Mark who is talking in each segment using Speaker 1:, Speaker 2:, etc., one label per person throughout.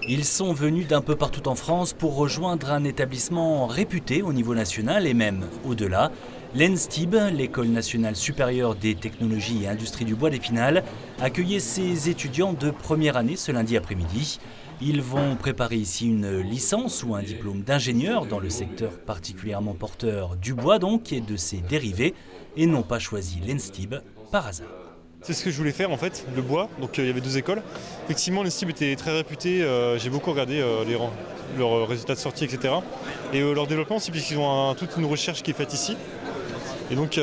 Speaker 1: Ils sont venus d'un peu partout en France pour rejoindre un établissement réputé au niveau national et même au-delà. L'ENSTIB, l'École nationale supérieure des technologies et industries du bois d'Épinal, accueillait ses étudiants de première année ce lundi après-midi. Ils vont préparer ici une licence ou un diplôme d'ingénieur dans le secteur particulièrement porteur du bois donc et de ses dérivés et n'ont pas choisi l'ENSTIB par hasard.
Speaker 2: C'est ce que je voulais faire en fait, le bois, donc il y avait 2 écoles. Effectivement l'ENSTIB était très réputé, j'ai beaucoup regardé leurs résultats de sortie, etc. Et leur développement aussi puisqu'ils ont toute une recherche qui est faite ici. Et donc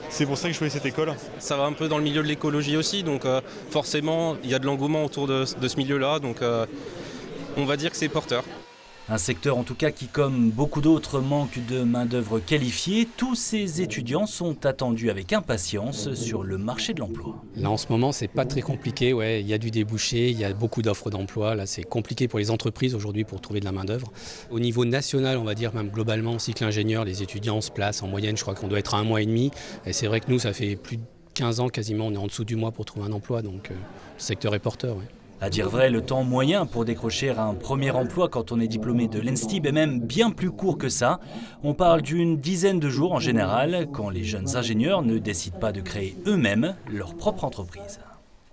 Speaker 2: c'est pour ça que je choisis cette école.
Speaker 3: Ça va un peu dans le milieu de l'écologie aussi, donc forcément il y a de l'engouement autour de ce milieu-là, donc on va dire que c'est porteur.
Speaker 1: Un secteur en tout cas qui, comme beaucoup d'autres, manque de main-d'œuvre qualifiée. Tous ces étudiants sont attendus avec impatience sur le marché de l'emploi.
Speaker 4: Là en ce moment c'est pas très compliqué, ouais. Il y a du débouché, il y a beaucoup d'offres d'emploi. Là c'est compliqué pour les entreprises aujourd'hui pour trouver de la main-d'œuvre. Au niveau national, on va dire même globalement, cycle ingénieur, les étudiants se placent en moyenne, je crois qu'on doit être à 1 mois et demi. Et c'est vrai que nous ça fait plus de 15 ans quasiment, on est en dessous du mois pour trouver un emploi, donc le secteur est porteur. Ouais.
Speaker 1: À dire vrai, le temps moyen pour décrocher un premier emploi quand on est diplômé de l'ENSTIB est même bien plus court que ça. On parle d'une dizaine de jours en général, quand les jeunes ingénieurs ne décident pas de créer eux-mêmes leur propre entreprise.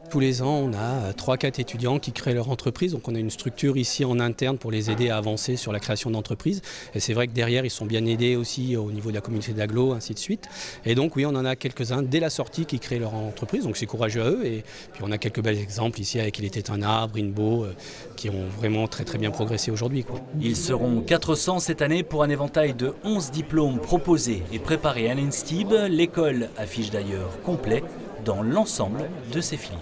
Speaker 4: Tous les ans, on a 3-4 étudiants qui créent leur entreprise. Donc on a une structure ici en interne pour les aider à avancer sur la création d'entreprise. Et c'est vrai que derrière, ils sont bien aidés aussi au niveau de la communauté d'agglo, ainsi de suite. Et donc oui, on en a quelques-uns dès la sortie qui créent leur entreprise. Donc c'est courageux à eux. Et puis on a quelques bels exemples ici avec Il était un arbre, Inbo, qui ont vraiment très très bien progressé aujourd'hui, quoi.
Speaker 1: Ils seront 400 cette année pour un éventail de 11 diplômes proposés et préparés à l'ENSTIB. L'école affiche d'ailleurs complet dans l'ensemble de ses filières.